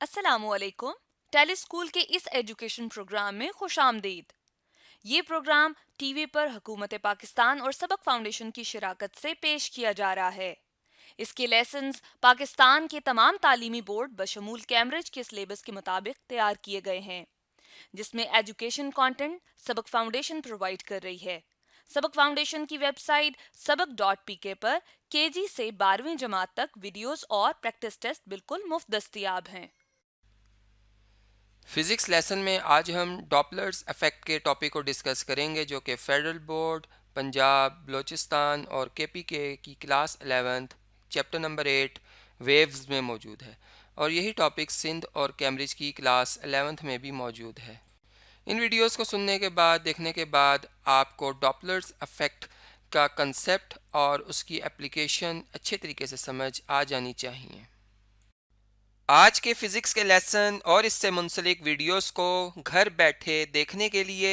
अस्सलामुअलैकुम। टेलीस्कूल के इस एजुकेशन प्रोग्राम में खुशामदीद। ये प्रोग्राम टीवी पर हुकूमत पाकिस्तान और सबक फाउंडेशन की शिराकत से पेश किया जा रहा है। इसके लेसन्स पाकिस्तान के तमाम तालीमी बोर्ड बशमूल कैम्ब्रिज के सिलेबस के मुताबिक तैयार किए गए हैं, जिसमें एजुकेशन कंटेंट सबक फाउंडेशन प्रोवाइड कर रही है। सबक फाउंडेशन की वेबसाइट सबक.pk पर केजी से 12वीं जमात तक वीडियोस और प्रैक्टिस टेस्ट बिल्कुल मुफ्त दस्तयाब हैं। फिज़िक्स लेसन में आज हम डॉपलर्स इफ़ेक्ट के टॉपिक को डिस्कस करेंगे, जो कि फेडरल बोर्ड, पंजाब, बलूचिस्तान और केपीके की class 11th chapter number 8 waves में मौजूद है, और यही टॉपिक सिंध और कैम्ब्रिज की क्लास 11th में भी मौजूद है। इन वीडियोस को सुनने के बाद, देखने के बाद आपको डॉपलर्स इफ़ेक्ट का कंसेप्ट और उसकी एप्लीकेशन अच्छे तरीके से समझ आ जानी चाहिए। आज के फिज़िक्स के लेसन और इससे मुंसलिक वीडियोस को घर बैठे देखने के लिए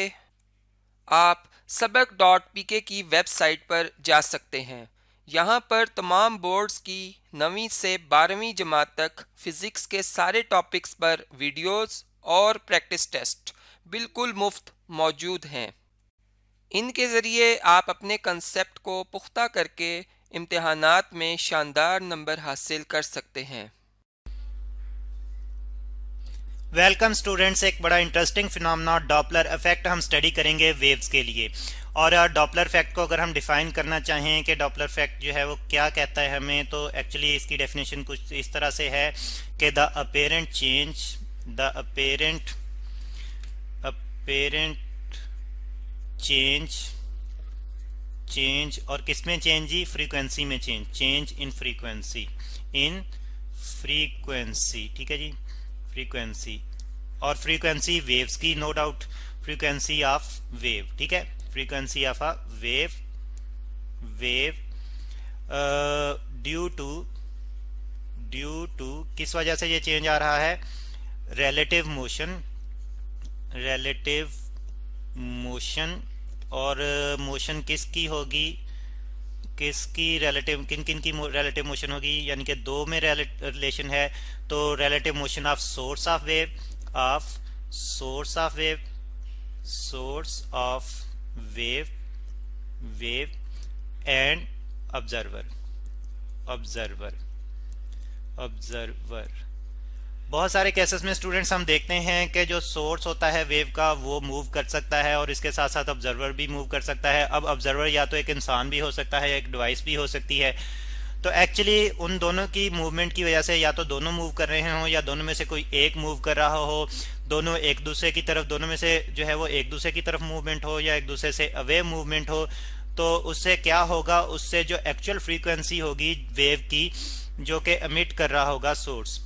आप सबक.pk की वेबसाइट पर जा सकते हैं। यहाँ पर तमाम बोर्ड्स की 9वीं से 12वीं जमात तक फ़िज़िक्स के सारे टॉपिक्स पर वीडियोस और प्रैक्टिस टेस्ट बिल्कुल मुफ्त मौजूद हैं। इनके ज़रिए आप अपने कंसेप्ट को पुख्ता करके इम्तिहानात में शानदार नंबर हासिल कर सकते हैं। Welcome students. एक बड़ा इंटरेस्टिंग फिनोमेना डॉपलर इफेक्ट हम स्टडी करेंगे वेव्स के लिए। और डॉपलर इफेक्ट को अगर हम डिफाइन करना चाहें कि डॉपलर इफेक्ट जो है वो क्या कहता है हमें, तो एक्चुअली इसकी डेफिनेशन कुछ इस तरह से है कि द अपेरेंट चेंज और किसमें चेंज ही, फ्रीक्वेंसी में चेंज इन फ्रीक्वेंसी, ठीक है जी, फ्रीक्वेंसी। और फ्रीक्वेंसी वेव्स की, no doubt, frequency of wave, ठीक है, frequency of a wave due to किस वजह से ये चेंज आ रहा है, रिलेटिव मोशन। और मोशन किसकी होगी, किन किन की रिलेटिव मोशन होगी, यानी कि दो में रिलेशन है, तो relative motion of source of wave and observer. बहुत सारे केसेस में स्टूडेंट्स हम देखते हैं कि जो सोर्स होता है वेव का वो मूव कर सकता है और इसके साथ साथ ऑब्जर्वर भी मूव कर सकता है। अब ऑब्जर्वर या तो एक इंसान भी हो सकता है या एक डिवाइस भी हो सकती है। तो एक्चुअली उन दोनों की मूवमेंट की वजह से या तो दोनों मूव कर रहे हों या दोनों में से कोई एक मूव कर रहा हो, दोनों एक दूसरे की तरफ, दोनों में से जो है वो एक दूसरे की तरफ मूवमेंट हो या एक दूसरे से अवे मूवमेंट हो, तो उससे क्या होगा, उससे जो एक्चुअल फ्रीक्वेंसी होगी वेव की जो कि एमिट कर रहा होगा सोर्स,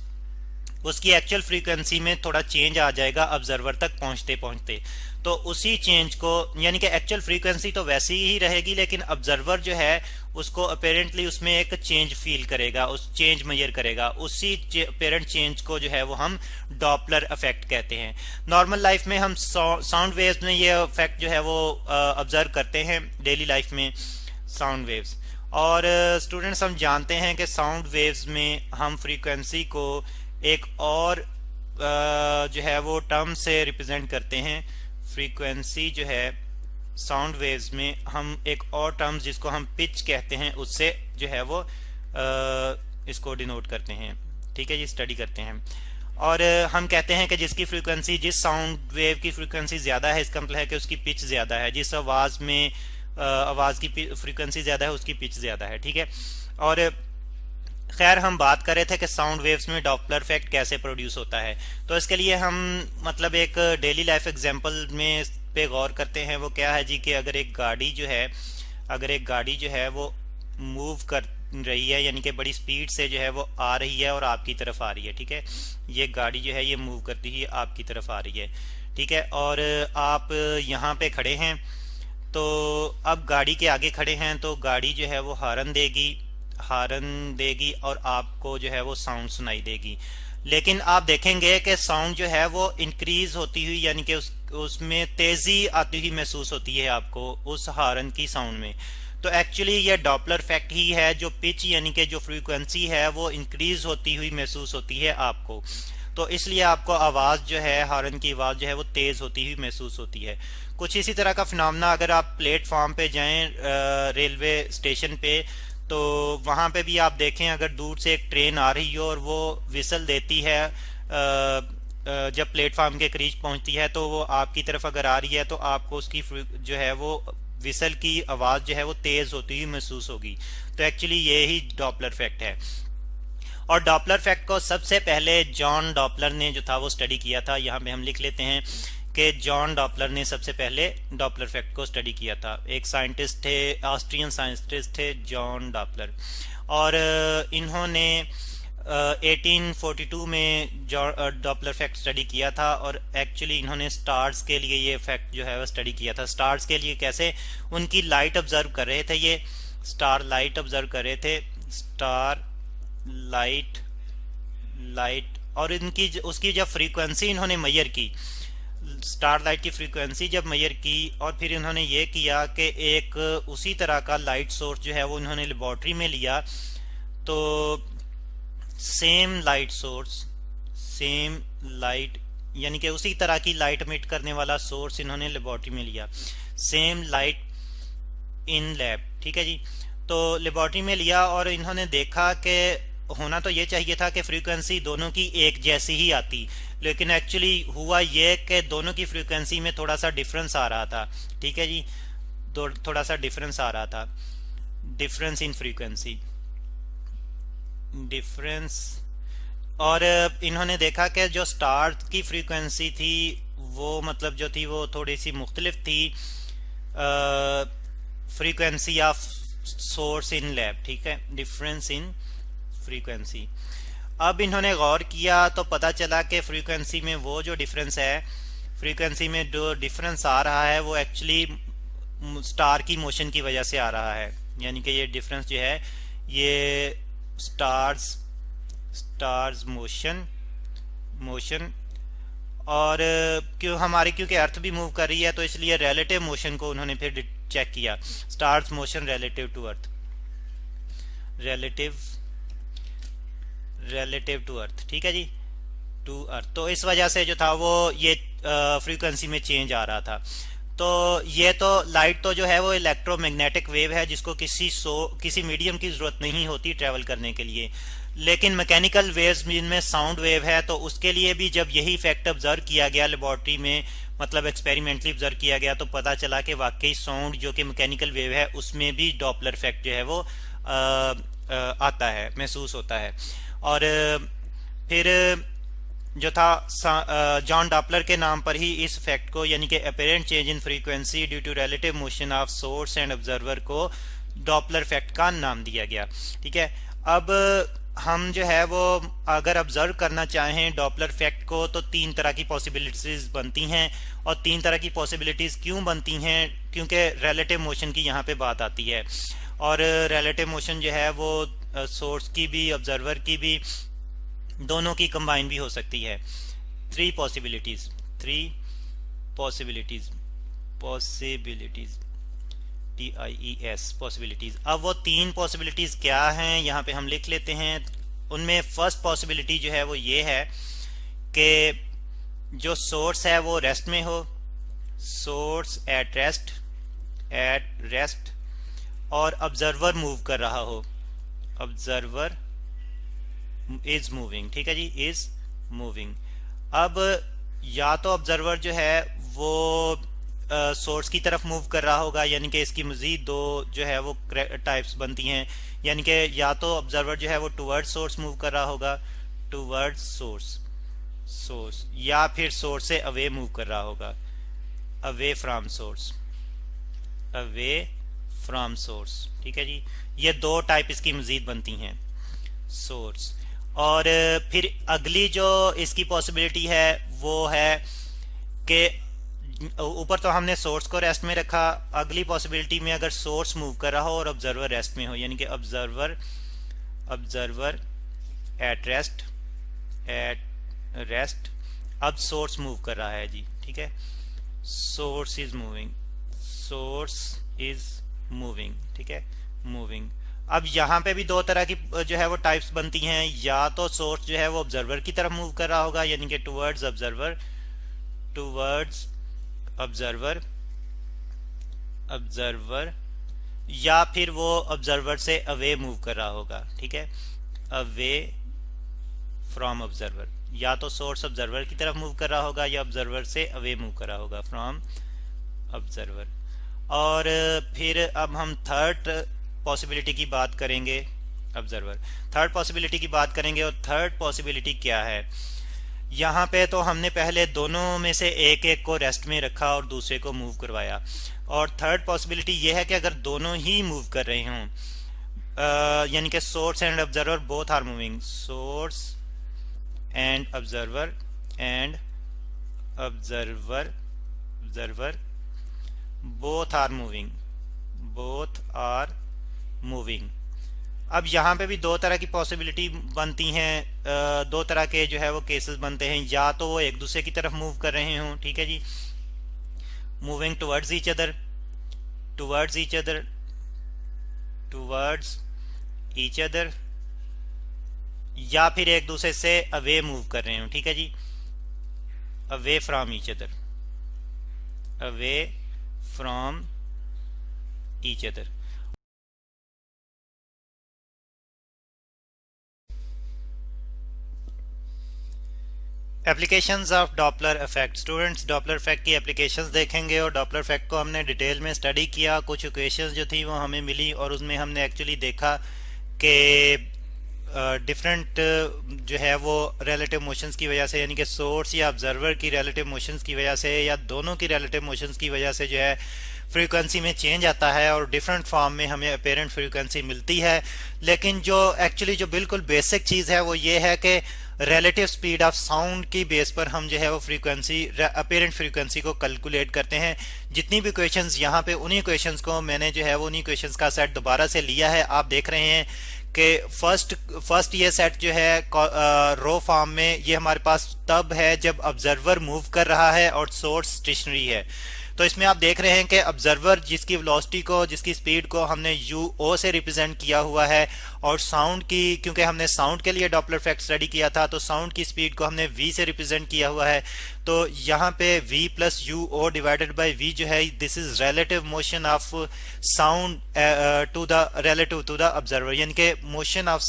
उसकी एक्चुअल फ्रीक्वेंसी में थोड़ा चेंज आ जाएगा ऑब्जर्वर तक पहुंचते पहुंचते। तो उसी चेंज को, यानी कि एक्चुअल फ्रीक्वेंसी तो वैसी ही रहेगी, लेकिन ऑब्जर्वर जो है उसको अपेरेंटली उसमें एक चेंज फील करेगा, उस चेंज मेजर करेगा। उसी अपेरेंट चेंज को जो है वो हम डॉपलर इफेक्ट कहते हैं। नॉर्मल लाइफ में हम साउंड वेव्स में ये इफेक्ट जो है वो ऑब्जर्व करते हैं डेली लाइफ में, साउंड वेव्स। और स्टूडेंट्स हम जानते हैं कि साउंड वेव्स में हम फ्रीक्वेंसी को एक और जो है वो टर्म से रिप्रेजेंट करते हैं। फ्रीक्वेंसी जो है साउंड वेव्स में हम एक और टर्म जिसको हम पिच कहते हैं उससे जो है वो इसको डिनोट करते हैं, ठीक है जी, स्टडी करते हैं। और हम कहते हैं कि जिसकी फ्रीक्वेंसी, जिस साउंड वेव की फ्रीक्वेंसी ज़्यादा है, इसका मतलब है कि उसकी पिच ज़्यादा है। जिस आवाज़ में आवाज़ की फ्रीक्वेंसी ज़्यादा है उसकी पिच ज़्यादा है, ठीक है। और खैर हम बात कर रहे थे कि साउंड वेव्स में डॉपलर इफेक्ट कैसे प्रोड्यूस होता है। तो इसके लिए हम मतलब एक डेली लाइफ एग्जांपल में पे गौर करते हैं। वो क्या है जी कि अगर एक गाड़ी जो है वो मूव कर रही है, यानी कि बड़ी स्पीड से जो है वो आ रही है और आपकी तरफ आ रही है, ठीक है, ये गाड़ी जो है ये मूव करती ही आपकी तरफ आ रही है, ठीक है। और आप यहाँ पे खड़े हैं, तो अब गाड़ी के आगे खड़े हैं तो गाड़ी जो है वो हॉर्न देगी और आपको जो है वो साउंड सुनाई देगी। लेकिन आप देखेंगे कि साउंड जो है वो इंक्रीज होती हुई, यानी कि उसमें तेजी आती हुई महसूस होती है आपको उस हॉर्न की साउंड में। तो एक्चुअली ये डॉपलर इफेक्ट ही है, जो पिच यानी कि जो फ्रीक्वेंसी है वो इंक्रीज होती हुई महसूस होती है आपको। तो इसलिए आपको आवाज़ जो है, हॉर्न की आवाज़ जो है वो तेज़ होती हुई महसूस होती है। कुछ इसी तरह का फिनोमेना अगर आप प्लेटफॉर्म पे जाएं रेलवे स्टेशन पे, तो वहाँ पे भी आप देखें, अगर दूर से एक ट्रेन आ रही हो और वो विसल देती है जब प्लेटफॉर्म के करीब पहुंचती है, तो वो आपकी तरफ अगर आ रही है तो आपको उसकी जो है वो विसल की आवाज़ जो है वो तेज़ होती हुई महसूस होगी। तो एक्चुअली ये ही डॉपलर इफेक्ट है। और डॉपलर इफेक्ट को सबसे पहले जॉन डॉपलर ने जो था वो स्टडी किया था। यहाँ पे हम लिख लेते हैं कि जॉन डॉपलर ने सबसे पहले डॉपलर इफेक्ट को स्टडी किया था। एक साइंटिस्ट थे, ऑस्ट्रियन साइंटिस्ट थे, जॉन डॉपलर। और इन्होंने 1842 में डॉपलर इफेक्ट स्टडी किया था। और एक्चुअली इन्होंने स्टार्स के लिए ये इफेक्ट जो है वो स्टडी किया था। स्टार्स के लिए कैसे? उनकी लाइट ऑब्जर्व कर रहे थे, ये स्टार लाइट ऑब्जर्व कर रहे थे, स्टार लाइट। और इनकी उसकी जब फ्रीक्वेंसी इन्होंने मेजर की, स्टार लाइट की फ्रीक्वेंसी जब मेजर की, और फिर इन्होंने ये किया कि एक उसी तरह का लाइट सोर्स जो है वो इन्होंने लेबॉर्ट्री में लिया। तो same light source, same light यानी कि उसी तरह की लाइट एमिट करने वाला सोर्स इन्होंने लेबॉर्ट्री में लिया, सेम लाइट इन लैब। ठीक है जी। तो लेबॉर्ट्री में लिया और इन्होंने देखा कि होना तो ये चाहिए था कि फ्रीक्वेंसी दोनों की एक जैसी ही आती, लेकिन एक्चुअली हुआ ये कि दोनों की फ्रीक्वेंसी में थोड़ा सा डिफरेंस आ रहा था। ठीक है जी, थोड़ा सा डिफरेंस आ रहा था, डिफरेंस इन फ्रीक्वेंसी, डिफरेंस। और इन्होंने देखा कि जो स्टार की फ्रीक्वेंसी थी वो मतलब जो थी वो थोड़ी सी मुख्तलिफ थी frequency of source in lab. ठीक है, डिफरेंस इन फ्रीक्वेंसी। अब इन्होंने गौर किया तो पता चला कि फ्रीक्वेंसी में वो जो डिफरेंस है, फ्रीक्वेंसी में जो डिफरेंस आ रहा है वो एक्चुअली स्टार की मोशन की वजह से आ रहा है। यानी कि ये डिफरेंस जो है ये स्टार्स मोशन और क्योंकि अर्थ भी मूव कर रही है तो इसलिए रिलेटिव मोशन को उन्होंने फिर चेक किया, stars motion relative to earth, relative to earth. ठीक है जी, टू अर्थ। तो इस वजह से जो था वो ये फ्रीक्वेंसी में चेंज आ रहा था। तो ये तो लाइट तो जो है वो इलेक्ट्रोमैग्नेटिक वेव है जिसको किसी मीडियम की जरूरत नहीं होती ट्रेवल करने के लिए। लेकिन मैकेनिकल वेव्स जिनमें साउंड वेव है तो उसके लिए भी जब यही इफेक्ट ऑब्जर्व किया गया लेबॉर्ट्री में, मतलब एक्सपेरिमेंटली ऑब्जर्व किया गया, तो पता चला कि वाकई साउंड जो कि मैकेनिकल वेव है उसमें भी डॉपलर इफेक्ट जो है वो आता है, महसूस होता है। और फिर जो था जॉन डॉपलर के नाम पर ही इस इफेक्ट को यानी कि apparent change in frequency due to relative motion of source and observer को डॉपलर इफेक्ट का नाम दिया गया। ठीक है, अब हम जो है वो अगर ऑब्जर्व करना चाहें डॉपलर इफेक्ट को तो तीन तरह की पॉसिबिलिटीज बनती हैं। और तीन तरह की पॉसिबिलिटीज क्यों बनती हैं? क्योंकि रिलेटिव मोशन की यहाँ पे बात आती है। और रिलेटिव मोशन जो है वो सोर्स की भी ऑब्जर्वर की भी दोनों की कंबाइन भी हो सकती है। Three possibilities TIES possibilities. अब वो तीन पॉसिबिलिटीज क्या हैं यहाँ पे हम लिख लेते हैं। उनमें फर्स्ट पॉसिबिलिटी जो है वो ये है कि जो सोर्स है वो रेस्ट में हो, सोर्स एट रेस्ट और ऑब्जर्वर मूव कर रहा हो, ऑब्जर्वर इज मूविंग। ठीक है जी, इज मूविंग। अब या तो ऑब्जर्वर जो है वो सोर्स की तरफ मूव कर रहा होगा, यानी कि इसकी मजीद दो जो है वो टाइप्स बनती हैं। यानी कि या तो ऑब्जर्वर जो है वो टुवर्ड सोर्स मूव कर रहा होगा, टुवर्ड सोर्स, या फिर सोर्स से अवे मूव कर रहा होगा, अवे फ्रॉम सोर्स। ठीक है जी, ये दो टाइप इसकी मजीद बनती हैं, सोर्स। और फिर अगली जो इसकी पॉसिबिलिटी है वो है कि ऊपर तो हमने सोर्स को रेस्ट में रखा, अगली पॉसिबिलिटी में अगर सोर्स मूव कर रहा हो और ऑब्जर्वर रेस्ट में हो, यानी कि ऑब्जर्वर एट रेस्ट, अब सोर्स मूव कर रहा है जी। ठीक है, सोर्स इज मूविंग। ठीक है, मूविंग। अब यहाँ पे भी दो तरह की जो है वो टाइप्स बनती हैं, या तो सोर्स जो है वो ऑब्जर्वर की तरफ मूव कर रहा होगा, यानी कि towards observer, towards observer, observer, या फिर वो ऑब्जर्वर से अवे मूव कर रहा होगा, ठीक है, अवे फ्रॉम ऑब्जर्वर। या तो सोर्स ऑब्जर्वर की तरफ मूव कर रहा होगा या ऑब्जर्वर से अवे मूव कर रहा होगा, फ्रॉम ऑब्जर्वर। और फिर अब हम थर्ड पॉसिबिलिटी की बात करेंगे, ऑब्जर्वर, थर्ड पॉसिबिलिटी की बात करेंगे। और थर्ड पॉसिबिलिटी क्या है, यहाँ पे तो हमने पहले दोनों में से एक एक को रेस्ट में रखा और दूसरे को मूव करवाया। और थर्ड पॉसिबिलिटी ये है कि अगर दोनों ही मूव कर रहे हों, यानी कि source and observer both are moving, source and observer and observer, observer both are moving, both are moving. अब यहाँ पे भी दो तरह की पॉसिबिलिटी बनती हैं, दो तरह के जो है वो केसेस बनते हैं, या तो वो एक दूसरे की तरफ मूव कर रहे हों, ठीक है जी, moving towards each other, towards each other, towards each other, या फिर एक दूसरे से अवे मूव कर रहे हो, ठीक है जी, away from each other, away from each other. Applications of Doppler effect. Students Doppler effect की एप्लीकेशंस देखेंगे और डॉपलर इफेक्ट को हमने डिटेल में स्टडी किया, कुछ इक्वेशंस जो थी वो हमें मिली और उसमें हमने एक्चुअली देखा कि डिफरेंट जो है वो रिलेटिव मोशंस की वजह से, यानी कि सोर्स या ऑब्जर्वर की रिलेटिव मोशंस की वजह से या दोनों की रिलेटिव मोशंस की वजह से जो है फ्रीक्वेंसी में चेंज आता है और डिफरेंट फॉर्म में हमें अपेरेंट फ्रीक्वेंसी मिलती है। लेकिन जो एक्चुअली जो बिल्कुल बेसिक चीज़ है वो ये है कि रिलेटिव स्पीड ऑफ साउंड की बेस पर हम जो है वो फ्रीक्वेंसी, अपेरेंट फ्रीक्वेंसी को कैलकुलेट करते हैं। जितनी भी क्वेश्चंस यहाँ पे, उन्हीं क्वेश्चंस को मैंने जो है वो उन्हीं क्वेश्चंस का सेट दोबारा से लिया है। आप देख रहे हैं कि फर्स्ट ये सेट जो है रो फॉर्म में, ये हमारे पास तब है जब ऑब्जर्वर मूव कर रहा है और सोर्स स्टेशनरी है। तो इसमें आप देख रहे हैं कि ऑब्जर्वर जिसकी वेलोसिटी को, जिसकी स्पीड को हमने UO से रिप्रेजेंट किया हुआ है, और साउंड की, क्योंकि हमने साउंड के लिए डॉपलर इफेक्ट स्टडी किया था, तो साउंड की स्पीड को हमने V से रिप्रेजेंट किया हुआ है। तो यहाँ पे V plus UO divided by V जो है, this is relative motion of sound to the relative to the observer, यानी कि motion of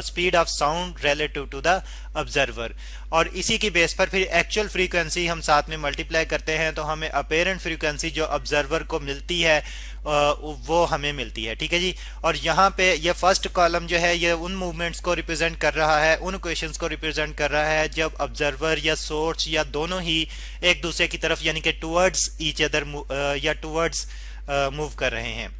speed of sound relative to the observer. और इसी की बेस पर फिर एक्चुअल फ्रीक्वेंसी हम साथ में मल्टीप्लाई करते हैं, तो हमें अपेरेंट फ्रीक्वेंसी जो ऑब्जर्वर को मिलती है वो हमें मिलती है, ठीक है जी। और यहाँ पे ये फर्स्ट कॉलम जो है ये उन मूवमेंट्स को रिप्रेजेंट कर रहा है, उन इक्वेशंस को रिप्रेजेंट कर रहा है जब ऑब्जर्वर या सोर्स या दोनों ही एक दूसरे की तरफ, यानी कि टुवर्ड्स ईच अदर या टुवर्ड्स मूव कर रहे हैं।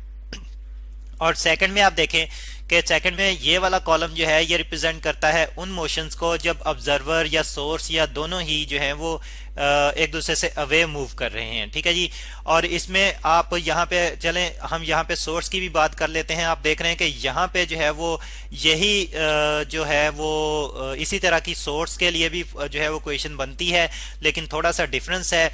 और सेकंड में आप देखें कि सेकंड में ये वाला कॉलम जो है ये रिप्रेजेंट करता है उन मोशंस को जब ऑब्जर्वर या सोर्स या दोनों ही जो है वो एक दूसरे से अवे मूव कर रहे हैं, ठीक है जी। और इसमें आप यहाँ पे चलें, हम यहाँ पे सोर्स की भी बात कर लेते हैं। आप देख रहे हैं कि यहाँ पे जो है वो यही जो है वो इसी तरह की सोर्स के लिए भी जो है वो क्वेश्चन बनती है, लेकिन थोड़ा सा डिफरेंस है।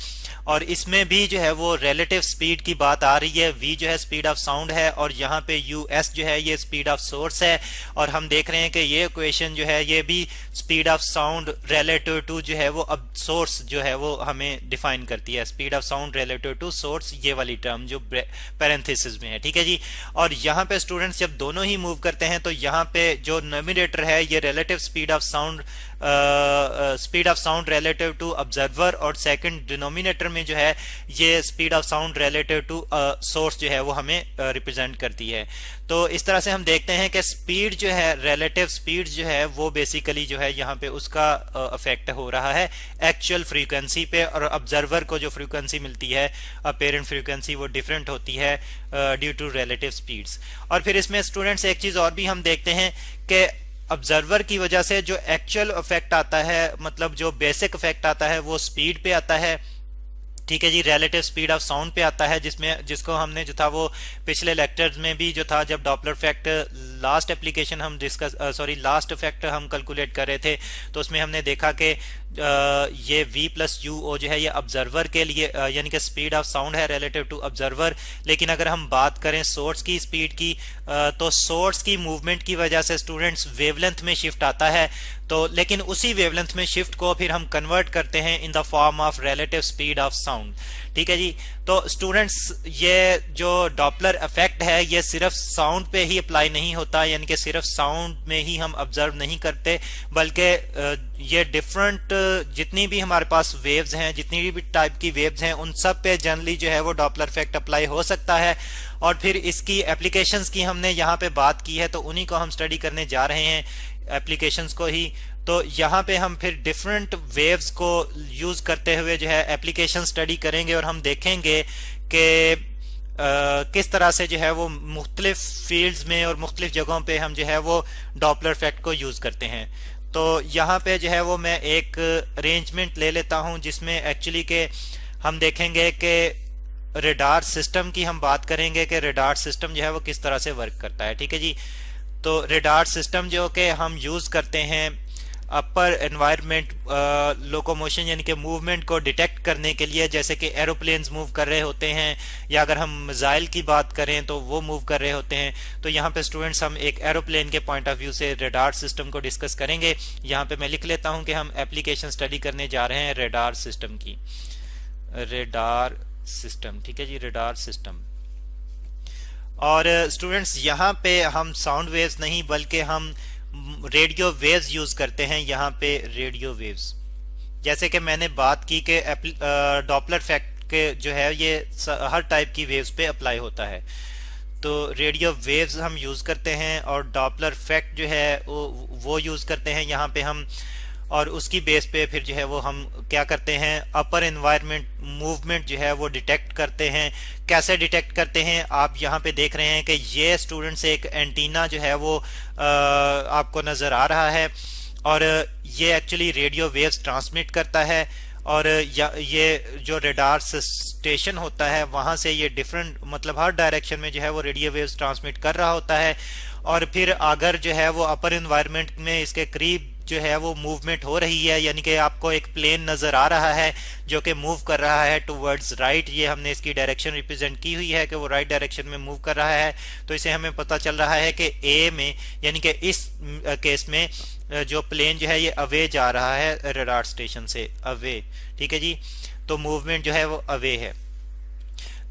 और इसमें भी जो है वो रिलेटिव स्पीड की बात आ रही है। V जो है स्पीड ऑफ साउंड है और यहाँ पे US जो है ये स्पीड ऑफ सोर्स है। और हम देख रहे हैं कि ये इक्वेशन जो है ये भी speed of sound relative to जो है वो अब सोर्स जो है वो हमें डिफाइन करती है, speed of sound relative to source, ये वाली टर्म जो पैरेंथेसिस में है, ठीक है जी। और यहाँ पे स्टूडेंट्स जब दोनों ही मूव करते हैं तो यहाँ पे जो न्यूमरेटर है ये relative speed of sound relative to observer, और सेकंड डिनोमिनेटर में जो है ये speed of sound relative to source जो है वो हमें रिप्रेजेंट करती है। तो इस तरह से हम देखते हैं कि स्पीड जो है, रिलेटिव स्पीड जो है वो बेसिकली जो है यहाँ पे उसका अफेक्ट हो रहा है एक्चुअल फ्रीक्वेंसी पे, और ऑब्जर्वर को जो फ्रीक्वेंसी मिलती है अपेरेंट फ्रीक्वेंसी वो डिफरेंट होती है ड्यू टू रिलेटिव स्पीड्स। और फिर इसमें स्टूडेंट्स एक चीज और भी हम देखते हैं कि ऑब्जर्वर की वजह से जो एक्चुअल इफेक्ट आता है, मतलब जो बेसिक इफेक्ट आता है वो स्पीड पे आता है, ठीक है जी, रिलेटिव स्पीड ऑफ साउंड पे आता है, जिसको हमने जो था वो पिछले लेक्चर्स में भी जो था जब डॉपलर इफेक्ट लास्ट एप्लीकेशन हम लास्ट इफेक्ट हम कैलकुलेट कर रहे थे, तो उसमें हमने देखा कि ये v प्लस यू ओ जो है ये ऑब्जर्वर के लिए यानी कि स्पीड ऑफ साउंड है रिलेटिव टू ऑब्जर्वर। लेकिन अगर हम बात करें सोर्स की स्पीड की, तो सोर्स की मूवमेंट की वजह से स्टूडेंट्स वेवलेंथ में शिफ्ट आता है, तो लेकिन उसी वेवलेंथ में शिफ्ट को फिर हम कन्वर्ट करते हैं in the form of relative speed of sound. ठीक है जी। तो स्टूडेंट्स ये जो डॉपलर इफेक्ट है ये सिर्फ साउंड पे ही अप्लाई नहीं होता, यानी कि सिर्फ साउंड में ही हम ऑब्जर्व नहीं करते, बल्कि ये डिफरेंट जितनी भी हमारे पास वेव्स हैं, जितनी भी टाइप की वेव्स हैं, उन सब पे जनरली जो है वो डॉपलर इफेक्ट अप्लाई हो सकता है। और फिर इसकी एप्लीकेशंस की हमने यहाँ पे बात की है, तो उन्हीं को हम स्टडी करने जा रहे हैं, एप्लीकेशंस को ही। तो यहाँ पे हम फिर डिफरेंट वेव्स को यूज करते हुए जो है एप्लीकेशन स्टडी करेंगे और हम देखेंगे कि किस तरह से जो है वो मुख्तलिफ फील्ड्स में और मुख्तलिफ जगहों पे हम जो है वो डॉपलर इफेक्ट को यूज करते हैं। तो यहाँ पे जो है वो मैं एक अरेंजमेंट ले लेता हूँ जिसमें एक्चुअली के हम देखेंगे कि रेडार सिस्टम की हम बात करेंगे कि रेडार सिस्टम जो है वो किस तरह से वर्क करता है। ठीक है जी। तो रेडार सिस्टम जो कि हम यूज करते हैं अपर एनवायरनमेंट लोकोमोशन यानी कि मूवमेंट को डिटेक्ट करने के लिए, जैसे कि एरोप्लेन्स मूव कर रहे होते हैं, या अगर हम मिसाइल की बात करें तो वो मूव कर रहे होते हैं। तो यहाँ पे स्टूडेंट्स हम एक एरोप्लेन के पॉइंट ऑफ व्यू से रेडार सिस्टम को डिस्कस करेंगे। यहाँ पे मैं लिख लेता हूँ कि हम एप्लीकेशन स्टडी करने जा रहे हैं रेडार सिस्टम की। रेडार सिस्टम, ठीक है जी, रेडार सिस्टम। और स्टूडेंट्स यहाँ पे हम साउंड वेव्स नहीं बल्कि हम रेडियो वेव्स यूज करते हैं। यहाँ पे रेडियो वेव्स, जैसे कि मैंने बात की कि डॉपलर इफेक्ट के जो है ये हर टाइप की वेव्स पे अप्लाई होता है। तो रेडियो वेव्स हम यूज करते हैं और डॉपलर इफेक्ट जो है वो यूज करते हैं यहाँ पे हम। और उसकी बेस पे फिर जो है वो हम क्या करते हैं, अपर एनवायरनमेंट मूवमेंट जो है वो डिटेक्ट करते हैं। कैसे डिटेक्ट करते हैं, आप यहाँ पे देख रहे हैं कि ये स्टूडेंट्स एक एंटीना जो है वो आपको नज़र आ रहा है, और ये एक्चुअली रेडियो वेव्स ट्रांसमिट करता है। और ये जो रेडार स्टेशन होता है वहाँ से ये डिफरेंट मतलब हर डायरेक्शन में जो है वो रेडियो वेव्स ट्रांसमिट कर रहा होता है। और फिर अगर जो है वो अपर एनवायरनमेंट में इसके करीब जो है वो मूवमेंट हो रही है, यानी कि आपको एक प्लेन नजर आ रहा है जो कि मूव कर रहा है टुवर्ड्स राइट, ये हमने इसकी डायरेक्शन रिप्रेजेंट की हुई है कि वो राइट डायरेक्शन में मूव कर रहा है, तो इसे हमें पता चल रहा है कि ए में, यानी कि इस केस में जो प्लेन जो है ये अवे जा रहा है रडार स्टेशन से, अवे। ठीक है जी। तो मूवमेंट जो है वो अवे है।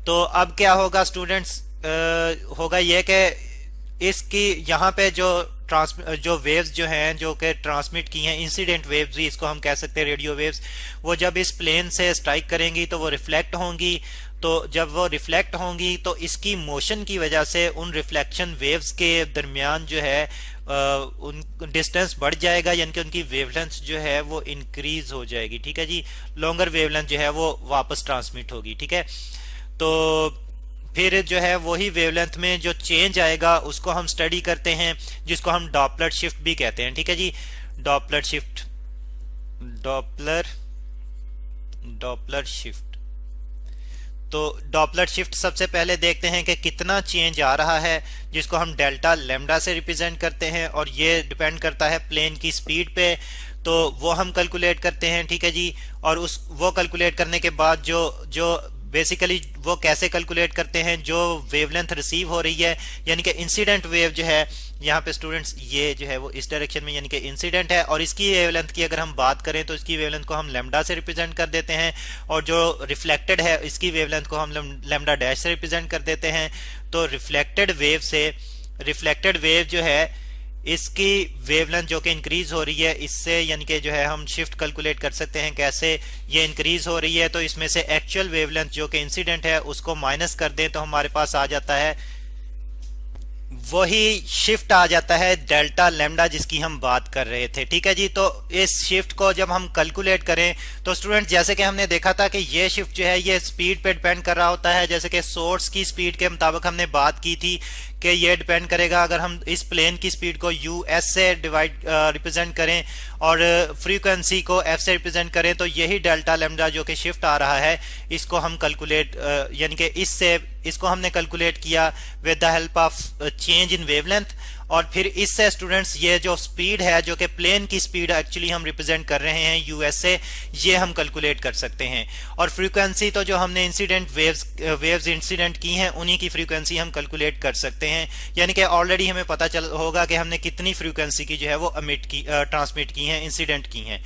तो अब क्या होगा स्टूडेंट्स, होगा ये कि इसकी यहाँ पे जो वेव्स जो हैं जो कि ट्रांसमिट की हैं, इंसिडेंट वेव्स भी इसको हम कह सकते हैं, रेडियो वेव्स, वो जब इस प्लेन से स्ट्राइक करेंगी तो वो रिफ्लेक्ट होंगी। तो जब वो रिफ्लेक्ट होंगी तो इसकी मोशन की वजह से उन रिफ्लेक्शन वेव्स के दरमियान जो है उन डिस्टेंस बढ़ जाएगा, यानी कि उनकी वेवलेंथ जो है वो इंक्रीज हो जाएगी। ठीक है जी। लॉन्गर वेवलेंथ जो है वो वापस ट्रांसमिट होगी। ठीक है। तो फिर जो है वही वेवलेंथ में जो चेंज आएगा उसको हम स्टडी करते हैं, जिसको हम डॉपलर शिफ्ट भी कहते हैं। ठीक है जी। Doppler shift, Doppler shift. तो डॉपलर शिफ्ट सबसे पहले देखते हैं कि कितना चेंज आ रहा है, जिसको हम डेल्टा लैम्डा से रिप्रेजेंट करते हैं, और ये डिपेंड करता है प्लेन की स्पीड पे। तो वो हम कैलकुलेट करते हैं। ठीक है जी। और वो कैलकुलेट करने के बाद जो बेसिकली वो कैसे कैलकुलेट करते हैं, जो वेवलेंथ रिसीव हो रही है, यानी कि इंसिडेंट वेव जो है यहाँ पे स्टूडेंट्स ये जो है वो इस डायरेक्शन में यानी कि इंसिडेंट है, और इसकी वेवलेंथ की अगर हम बात करें तो इसकी वेवलेंथ को हम लैम्डा से रिप्रेजेंट कर देते हैं, और जो रिफ्लेक्टेड है इसकी वेवलेंथ को हम लैम्डा डैश से रिप्रेजेंट कर देते हैं। तो रिफ्लेक्टेड वेव जो है इसकी वेवलेंथ जो कि इंक्रीज हो रही है, इससे यानी कि जो है हम शिफ्ट कैलकुलेट कर सकते हैं कैसे ये इंक्रीज हो रही है। तो इसमें से एक्चुअल वेवलेंथ जो कि इंसिडेंट है उसको माइनस कर दें तो हमारे पास आ जाता है, वही शिफ्ट आ जाता है डेल्टा लैम्डा जिसकी हम बात कर रहे थे। ठीक है जी। तो इस शिफ्ट को जब हम कैलकुलेट करें तो स्टूडेंट जैसे कि हमने देखा था कि ये शिफ्ट जो है ये स्पीड पे डिपेंड कर रहा होता है, जैसे कि सोर्स की स्पीड के मुताबिक हमने बात की थी कि ये डिपेंड करेगा, अगर हम इस प्लेन की स्पीड को US से रिप्रेजेंट करें और फ्रीक्वेंसी को F से रिप्रेजेंट करें, तो यही डेल्टा लैम्डा जो कि शिफ्ट आ रहा है इसको हम कैलकुलेट यानी कि इसको हमने कैलकुलेट किया with the help of change in wavelength, और फिर इससे स्टूडेंट्स ये जो स्पीड है, जो कि प्लेन की स्पीड एक्चुअली हम रिप्रेजेंट कर रहे हैं यूएसए, ये हम कैलकुलेट कर सकते हैं। और फ्रीक्वेंसी तो जो हमने इंसिडेंट वेव्स इंसिडेंट की हैं उन्हीं की फ्रीक्वेंसी हम कैलकुलेट कर सकते हैं, यानी कि ऑलरेडी हमें पता चल होगा कि हमने कितनी फ्रीक्वेंसी की जो है वो ट्रांसमिट की हैं, इंसिडेंट की हैं।